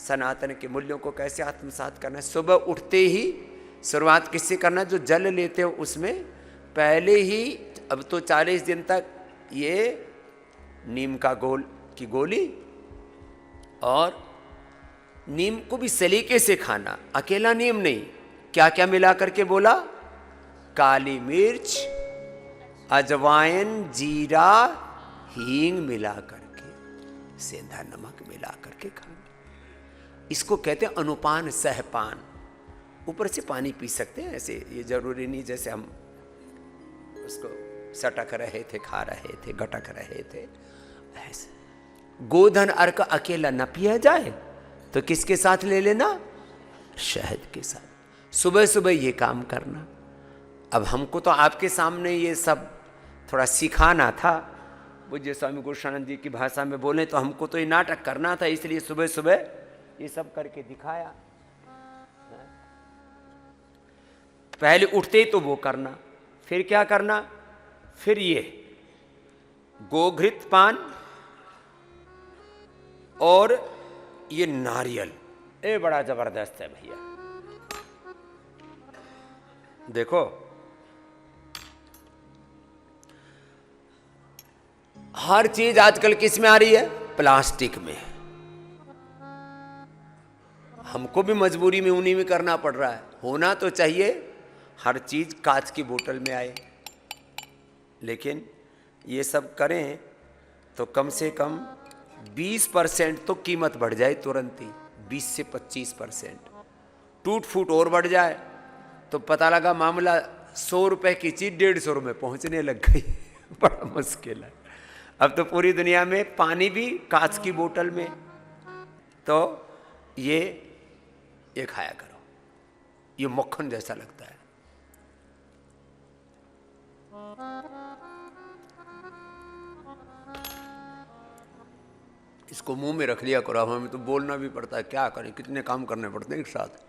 सनातन के मूल्यों को कैसे आत्मसात करना है। सुबह उठते ही शुरुआत किससे करना है? जो जल लेते हो उसमें पहले ही, अब तो 40 दिन तक ये नीम का की गोली, और नीम को भी सलीके से खाना, अकेला नीम नहीं, क्या क्या मिला करके बोला? काली मिर्च, अजवाइन, जीरा, हींग मिला करके, सेंधा नमक मिला करके खाना। इसको कहते हैं अनुपान सहपान। ऊपर से पानी पी सकते हैं ऐसे, ये जरूरी नहीं जैसे हम उसको सटक रहे थे, खा रहे थे, गटक रहे थे ऐसे। गोधन अर्क अकेला न पिया जाए तो किसके साथ ले लेना? शहद के साथ। सुबह सुबह ये काम करना। अब हमको तो आपके सामने ये सब थोड़ा सिखाना था, पूज्य स्वामी गुरुशानंद जी की भाषा में बोले तो हमको तो ये नाटक करना था, इसलिए सुबह सुबह ये सब करके दिखाया। पहले उठते ही तो वो करना, फिर क्या करना? फिर ये गोघृत पान और ये नारियल, ये बड़ा जबरदस्त है भैया। देखो हर चीज आजकल किस में आ रही है? प्लास्टिक में। हमको भी मजबूरी में उन्हीं में करना पड़ रहा है। होना तो चाहिए हर चीज कांच की बोतल में आए, लेकिन ये सब करें तो कम से कम 20% तो कीमत बढ़ जाए तुरंत ही, 20 से 25%। टूट फूट और बढ़ जाए तो पता लगा मामला 100 रुपए की चीज 150 में पहुंचने लग गई। बड़ा मुश्किल है। अब तो पूरी दुनिया में पानी भी कांच की बोतल में। तो ये खाया करो, ये मक्खन जैसा लगता है। इसको मुंह में रख लिया करो। हमें तो बोलना भी पड़ता है, क्या करें, कितने काम करने पड़ते हैं एक साथ।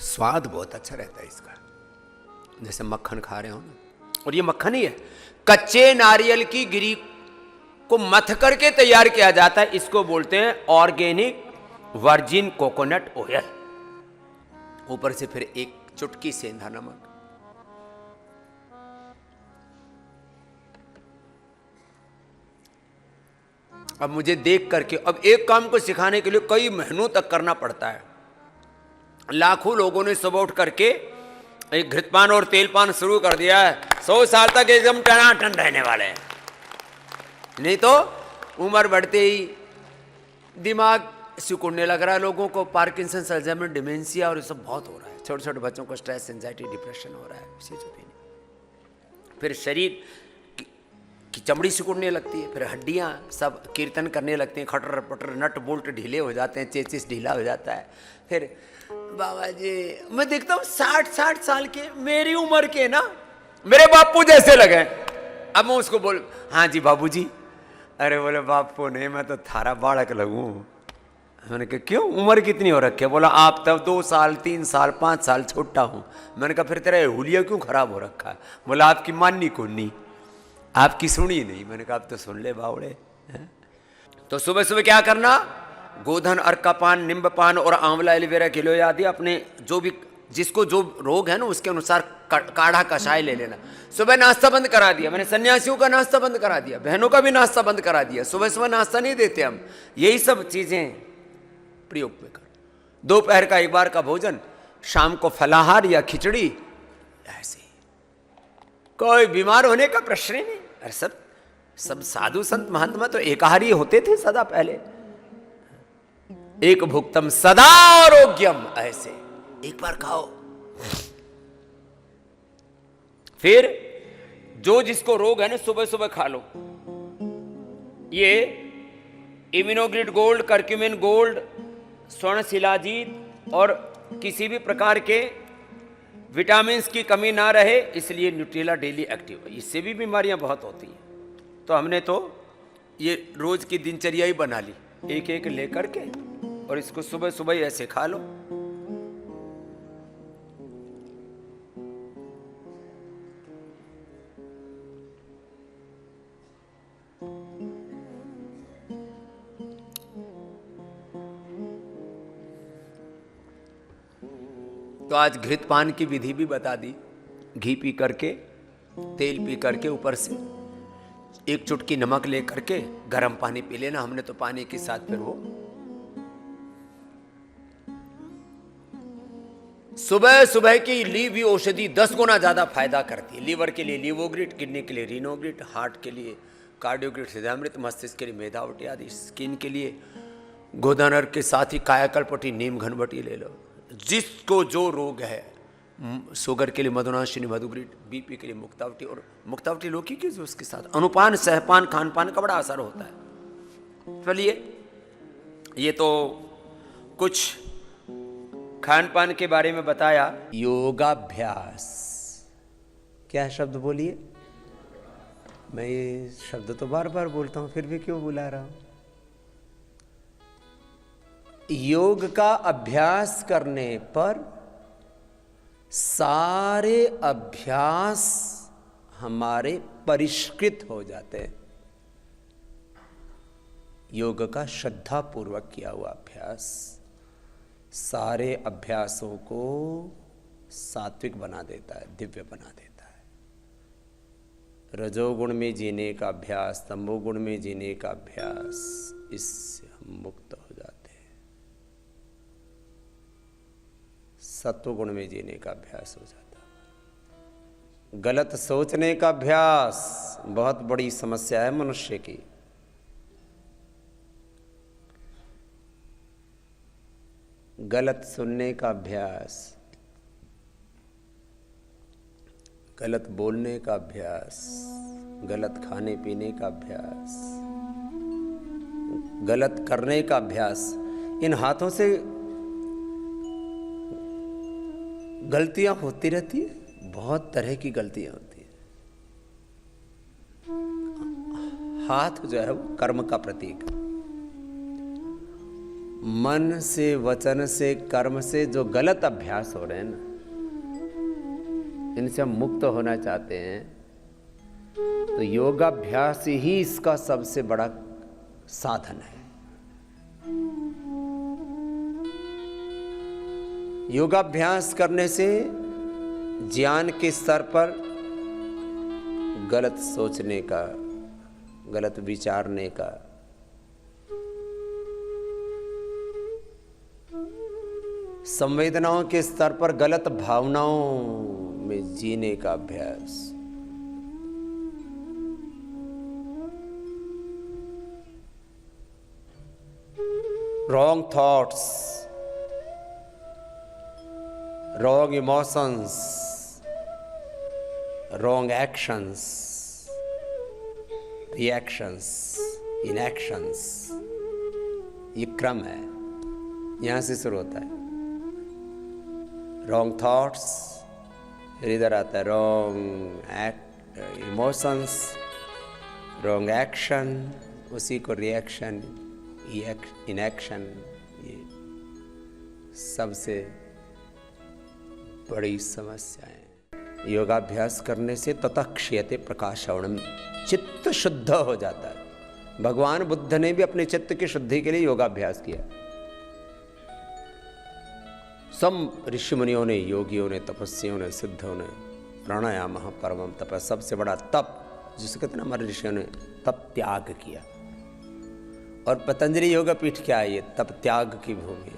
स्वाद बहुत अच्छा रहता है इसका, जैसे मक्खन खा रहे हो ना। और ये मक्खन ही है, कच्चे नारियल की गिरी को मथ करके तैयार किया जाता है। इसको बोलते हैं ऑर्गेनिक वर्जिन कोकोनट ऑयल। ऊपर से फिर एक चुटकी सेंधा नमक। अब मुझे देख करके, अब एक काम को सिखाने के लिए कई महीनों तक करना पड़ता है। लाखों लोगों ने सुबह उठ करके एक घृतपान और तेलपान शुरू कर दिया है। 100 साल तक एकदम टनाटन रहने वाले हैं। नहीं तो उम्र बढ़ते ही दिमाग सिकुड़ने लग रहा है लोगों को, पार्किंसन, अल्जाइमर, डिमेंशिया और ये सब बहुत हो रहा है। छोटे छोटे बच्चों को स्ट्रेस, एंजाइटी, डिप्रेशन हो रहा है। फिर शरीर की चमड़ी सिकुड़ने लगती है, फिर हड्डियां सब कीर्तन करने लगती हैं, खटर पटर, नट बोल्ट ढीले हो जाते हैं, चेचिस ढीला हो जाता है। फिर बाबा जी, मैं देखता हूँ 60 साल के, मेरी उम्र के ना, मेरे बापू जैसे लगे। अब मैं उसको बोल, हाँ जी बाबू जी। अरे बोले बापू नहीं, मैं तो थारा बालक लगूं। मैंने कहा क्यों, उम्र कितनी हो रखी है? बोला आप तब 2 साल 3 साल 5 साल छोटा हूं। मैंने कहा फिर तेरा हुलिया क्यों खराब हो रखा है? बोला आपकी माननी को नहीं, आपकी सुनी नहीं। मैंने कहा आप तो सुन ले बावड़े। तो सुबह सुबह क्या करना? गोधन, अर्क का पान, नींबू पान और आंवला, एलोवेरा, गिलोय आदि अपने जो भी, जिसको जो रोग है ना उसके अनुसार काढ़ा कषाय ले लेना। सुबह नाश्ता बंद करा दिया मैंने, सन्यासियों का नाश्ता बंद करा दिया, बहनों का भी नाश्ता बंद करा दिया। सुबह सुबह नाश्ता नहीं देते हम। यही सब चीजें प्रयोग में कर। दोपहर का एक बार का भोजन, शाम को फलाहार या खिचड़ी, ऐसे कोई बीमार होने का प्रश्न ही नहीं। अरे सब साधु संत महात्मा तो एकाहारी होते थे सदा पहले। एक भुक्तम सदा आरोग्यम, ऐसे एक बार खाओ। फिर जो जिसको रोग है ना सुबह सुबह खा लो। ये इम्यूनोग्रिड गोल्ड, करक्यूमिन गोल्ड, स्वर्ण शिलाजीत और किसी भी प्रकार के विटामिन्स की कमी ना रहे, इसलिए न्यूट्रेला डेली एक्टिव। इससे भी बीमारियां बहुत होती हैं। तो हमने तो ये रोज की दिनचर्या ही बना ली, एक एक लेकर के और इसको सुबह सुबह ही ऐसे खा लो। तो आज घृत पान की विधि भी बता दी। घी पी करके, तेल पी करके, ऊपर से एक चुटकी नमक ले करके गर्म पानी पी लेना। हमने तो पानी के साथ फिर वो सुबह सुबह की ली हुई औषधि 10 गुना ज्यादा फायदा करती है। लीवर के लिए लीवोग्रिट, किडनी के लिए रीनोग्रिट, हार्ट के लिए कार्डियोग्रिट हृदयामृत, मस्तिष्क के लिए मेधावटी आदि, स्किन के लिए गोदानर के साथ ही कायाकल्पटी, नीम घनबटी ले लो। जिसको जो रोग है, शुगर के लिए मधुनाशिनी मधुग्रिट, बीपी के लिए मुक्तावटी, और मुक्तावटी लौकी की जो उसके साथ अनुपान, सहपान, खानपान का बड़ा असर होता है। चलिए, ये तो कुछ खान पान के बारे में बताया। योगाभ्यास, क्या शब्द बोलिए? मैं ये शब्द तो बार बार बोलता हूं, फिर भी क्यों बुला रहा हूं? योग का अभ्यास करने पर सारे अभ्यास हमारे परिष्कृत हो जाते हैं। योग का श्रद्धा पूर्वक किया हुआ अभ्यास सारे अभ्यासों को सात्विक बना देता है, दिव्य बना देता है। रजोगुण में जीने का अभ्यास, तमोगुण में जीने का अभ्यास, इससे हम मुक्त हो जाते हैं। सत्वगुण में जीने का अभ्यास हो जाता है। गलत सोचने का अभ्यास बहुत बड़ी समस्या है मनुष्य की। गलत सुनने का अभ्यास, गलत बोलने का अभ्यास, गलत खाने पीने का अभ्यास, गलत करने का अभ्यास। इन हाथों से गलतियां होती रहती है, बहुत तरह की गलतियां होती है। हाथ जो है वो कर्म का प्रतीक है। मन से, वचन से, कर्म से जो गलत अभ्यास हो रहे हैं ना, इनसे हम मुक्त होना चाहते हैं तो योगाभ्यास ही इसका सबसे बड़ा साधन है। योगाभ्यास करने से ज्ञान के स्तर पर गलत सोचने का, गलत विचारने का, संवेदनाओं के स्तर पर गलत भावनाओं में जीने का अभ्यास, wrong thoughts, wrong emotions, wrong actions, reactions, inactions, ये क्रम है, यहां से शुरू होता है। wrong thoughts, फिर इधर आता है wrong emotions, wrong action, उसी को reaction, inaction, ये सबसे बड़ी समस्या है। योगाभ्यास करने से ततः क्षयते प्रकाशवणम, चित्त शुद्ध हो जाता है। भगवान बुद्ध ने भी अपने चित्त की शुद्धि के लिए योगाभ्यास किया। सब ऋषि मुनियों ने, योगियों ने, तपस्वियों ने, सिद्धों ने प्राणायाम परमम तप, सबसे बड़ा तप जिसे कहते हैं हमारे ऋषियों ने तप त्याग किया। और पतंजलि योगपीठ क्या है? ये तप त्याग की भूमि है।